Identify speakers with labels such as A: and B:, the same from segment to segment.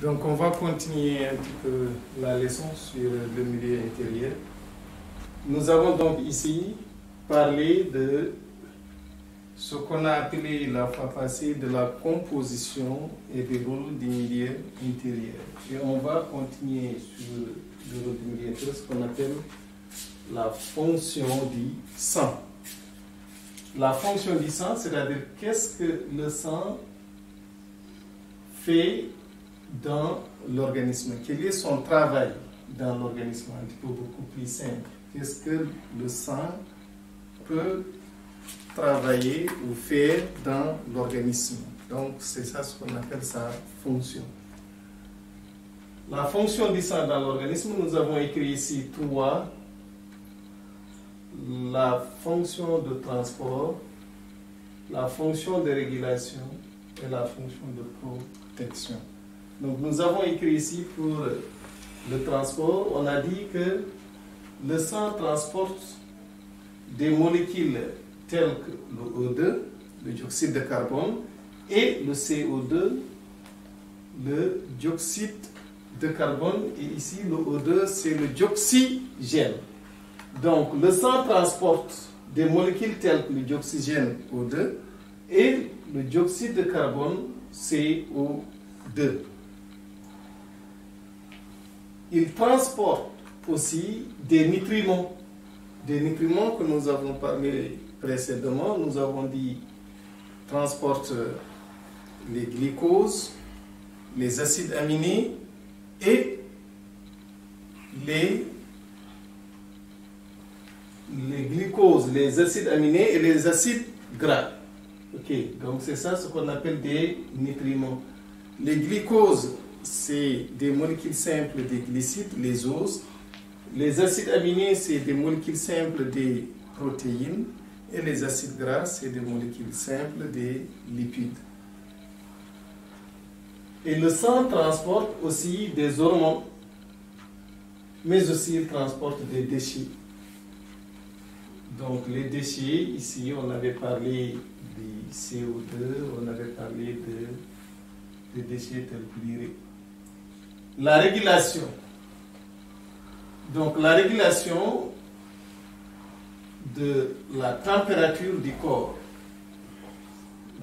A: Donc on va continuer un petit peu la leçon sur le milieu intérieur. Nous avons donc ici parlé de ce qu'on a appelé la fois passée de la composition et des rôles du milieu intérieur. Et on va continuer sur le rôle du milieu intérieur, ce qu'on appelle la fonction du sang. La fonction du sang, c'est-à-dire qu'est-ce que le sang fait dans l'organisme, quel est son travail dans l'organisme, un petit peu beaucoup plus simple. Qu'est-ce que le sang peut travailler ou faire dans l'organisme. Donc c'est ça ce qu'on appelle sa fonction. La fonction du sang dans l'organisme, nous avons écrit ici 3. La fonction de transport, la fonction de régulation et la fonction de protection. Donc nous avons écrit ici pour le transport, on a dit que le sang transporte des molécules telles que le O2, le dioxyde de carbone, et le CO2, le dioxyde de carbone, et ici le O2 c'est le dioxygène. Donc le sang transporte des molécules telles que le dioxygène O2 et le dioxyde de carbone CO2. Il transporte aussi des nutriments que nous avons parlé précédemment. Nous avons dit transporte les glucoses, les acides aminés et les glucoses, les acides aminés et les acides gras. Ok, donc c'est ça ce qu'on appelle des nutriments. Les glucoses, c'est des molécules simples des glucides, les oses. Les acides aminés, c'est des molécules simples des protéines. Et les acides gras, c'est des molécules simples des lipides. Et le sang transporte aussi des hormones, mais aussi il transporte des déchets. Donc les déchets, ici on avait parlé du CO2, on avait parlé des déchets tels que l'urée. La régulation. Donc la régulation de la température du corps.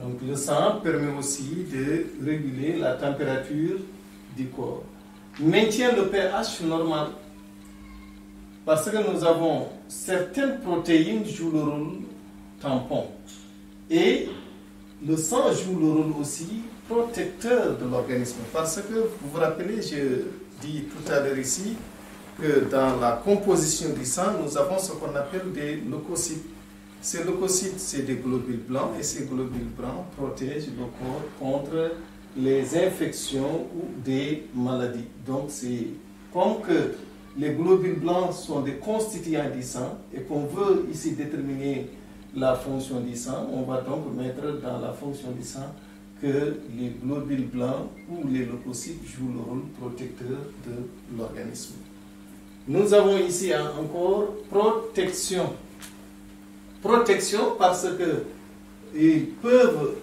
A: Donc le sang permet aussi de réguler la température du corps. Maintient le pH normal. Parce que nous avons certaines protéines qui jouent le rôle tampon. Et le sang joue le rôle aussi protecteur de l'organisme. Parce que, vous vous rappelez, je dis tout à l'heure ici, que dans la composition du sang, nous avons ce qu'on appelle des leucocytes. Ces leucocytes, c'est des globules blancs, et ces globules blancs protègent le corps contre les infections ou des maladies. Donc, c'est comme que les globules blancs sont des constituants du sang et qu'on veut ici déterminer la fonction du sang, on va donc mettre dans la fonction du sang que les globules blancs ou les leucocytes jouent le rôle protecteur de l'organisme. Nous avons ici encore protection. Protection parce qu'ils peuvent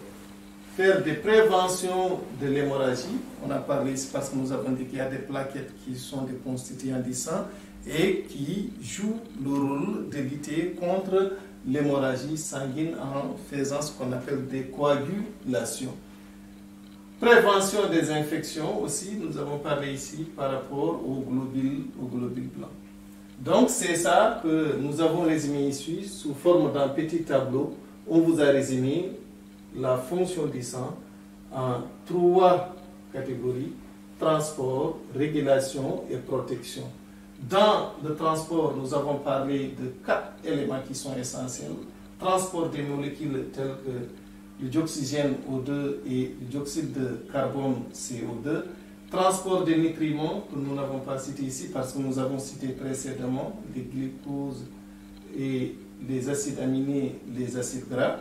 A: faire des préventions de l'hémorragie. On a parlé ici parce que nous avons dit qu'il y a des plaquettes qui sont des constituants du sang et qui jouent le rôle de lutter contre l'hémorragie sanguine en faisant ce qu'on appelle des coagulations. Prévention des infections aussi, nous avons parlé ici par rapport aux globules blancs. Donc c'est ça que nous avons résumé ici sous forme d'un petit tableau. On vous a résumé la fonction du sang en 3 catégories: transport, régulation et protection. Dans le transport, nous avons parlé de 4 éléments qui sont essentiels. Transport des molécules telles que le dioxygène O2 et le dioxyde de carbone CO2. Transport des nutriments que nous n'avons pas cité ici parce que nous avons cité précédemment les glucoses et les acides aminés, les acides gras.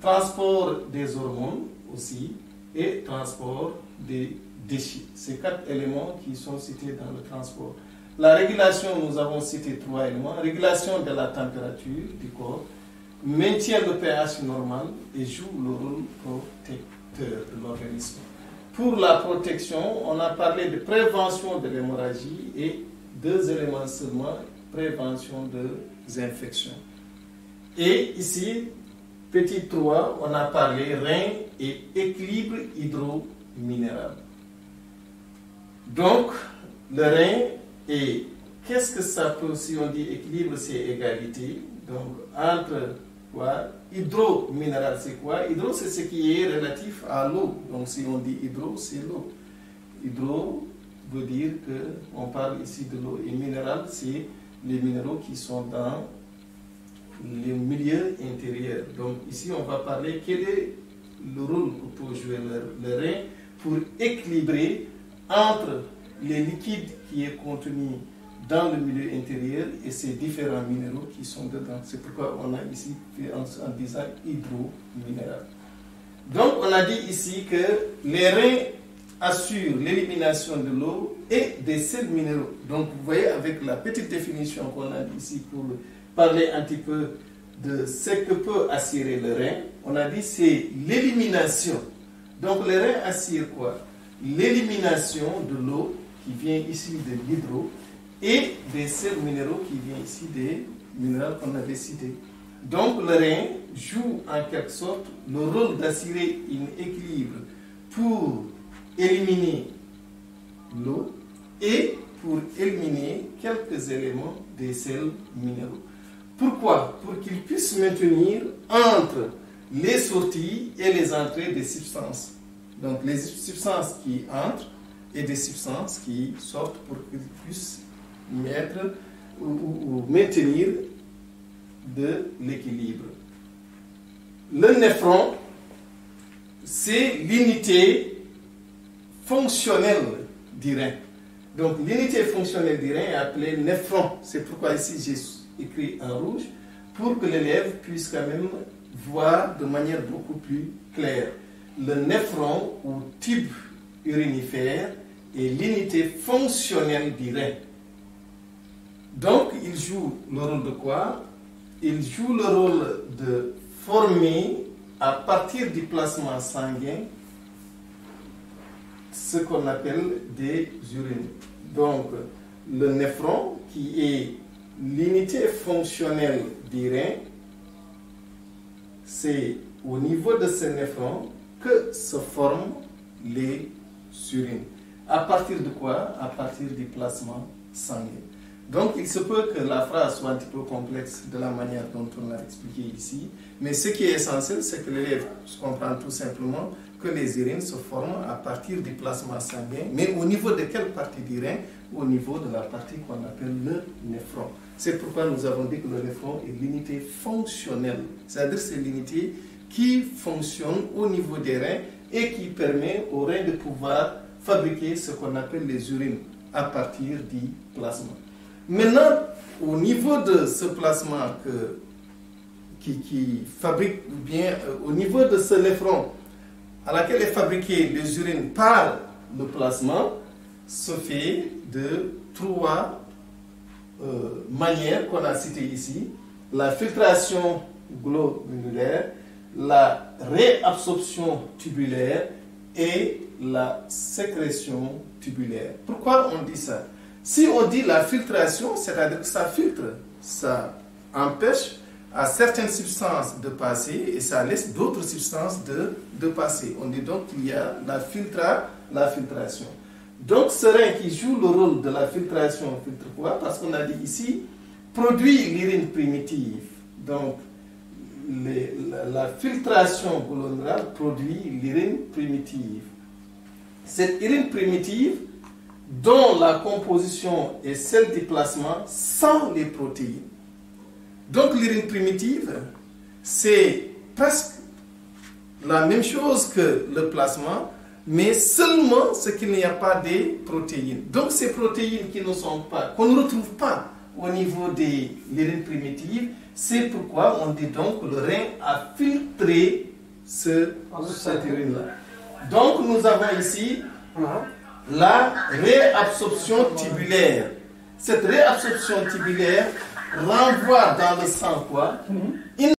A: Transport des hormones aussi et transport des déchets. Ces 4 éléments qui sont cités dans le transport. La régulation, nous avons cité 3 éléments. Régulation de la température du corps, maintient le pH normal et joue le rôle protecteur de l'organisme. pour la protection, on a parlé de prévention de l'hémorragie et 2 éléments seulement, prévention des infections. Et ici, petit 3, on a parlé rein et équilibre hydrominéral. Donc, le rein, et qu'est-ce que ça peut, si on dit équilibre, c'est égalité. Donc, entre quoi? Hydrominéral, c'est quoi? Hydro, c'est ce qui est relatif à l'eau. Donc, si on dit hydro, c'est l'eau. Hydro veut dire qu'on parle ici de l'eau. Et minéral, c'est les minéraux qui sont dans le milieu intérieur. Donc, ici, on va parler quel est le rôle que peut jouer le rein pour équilibrer entre les liquides qui est contenu dans le milieu intérieur et ces différents minéraux qui sont dedans. C'est pourquoi on a ici fait en disant hydrominéral. Donc on a dit ici que les reins assurent l'élimination de l'eau et des sels minéraux. Donc vous voyez avec la petite définition qu'on a dit ici pour parler un petit peu de ce que peut assurer le rein, on a dit c'est l'élimination. Donc le rein assure quoi? L'élimination de l'eau qui vient ici de l'hydro et des sels minéraux qui viennent ici des minéraux qu'on avait cités. Donc le rein joue en quelque sorte le rôle d'assurer un équilibre pour éliminer l'eau et pour éliminer quelques éléments des sels minéraux. Pourquoi? Pour qu'ils puissent maintenir entre les sorties et les entrées des substances. Donc les substances qui entrent et des substances qui sortent pour qu'ils puissent mettre ou maintenir de l'équilibre. Le néphron, c'est l'unité fonctionnelle du rein. Donc l'unité fonctionnelle du rein est appelée néphron. C'est pourquoi ici j'ai écrit en rouge pour que l'élève puisse quand même voir de manière beaucoup plus claire. Le néphron ou tube urinifère est l'unité fonctionnelle du rein. Donc, il joue le rôle de quoi? Il joue le rôle de former, à partir du plasma sanguin, ce qu'on appelle des urines. Donc, le néphron, qui est l'unité fonctionnelle du rein, c'est au niveau de ce néphron que se forment les urines. À partir de quoi? À partir du plasma sanguin. Donc, il se peut que la phrase soit un petit peu complexe de la manière dont on l'a expliqué ici, mais ce qui est essentiel, c'est que l'élève comprenne tout simplement que les urines se forment à partir du plasma sanguin, mais au niveau de quelle partie du rein? Au niveau de la partie qu'on appelle le néphron. C'est pourquoi nous avons dit que le néphron est l'unité fonctionnelle, c'est-à-dire c'est l'unité qui fonctionne au niveau des reins et qui permet aux reins de pouvoir fabriquer ce qu'on appelle les urines à partir du plasma. Maintenant, au niveau de ce plasma qui fabrique, ou bien au niveau de ce néphron à laquelle est fabriquée les urines par le plasma, se fait de 3 manières qu'on a citées ici: la filtration globulaire, la réabsorption tubulaire et la sécrétion tubulaire. Pourquoi on dit ça? Si on dit la filtration, c'est-à-dire que ça filtre, ça empêche à certaines substances de passer et ça laisse d'autres substances de passer. On dit donc qu'il y a la filtration. Donc ce rein qui joue le rôle de la filtration filtre quoi? Parce qu'on a dit ici, produit l'urine primitive. Donc la filtration globulaire produit l'urine primitive. Cette urine primitive, dont la composition est celle du plasma sans les protéines. Donc l'urine primitive, c'est presque la même chose que le plasma, mais seulement ce qu'il n'y a pas de protéines. Donc ces protéines qui ne sont pas, qu'on ne retrouve pas au niveau de l'urine primitive, c'est pourquoi on dit donc que le rein a filtré cette urine-là. Donc nous avons ici la réabsorption tubulaire. Cette réabsorption tubulaire renvoie dans le sang quoi?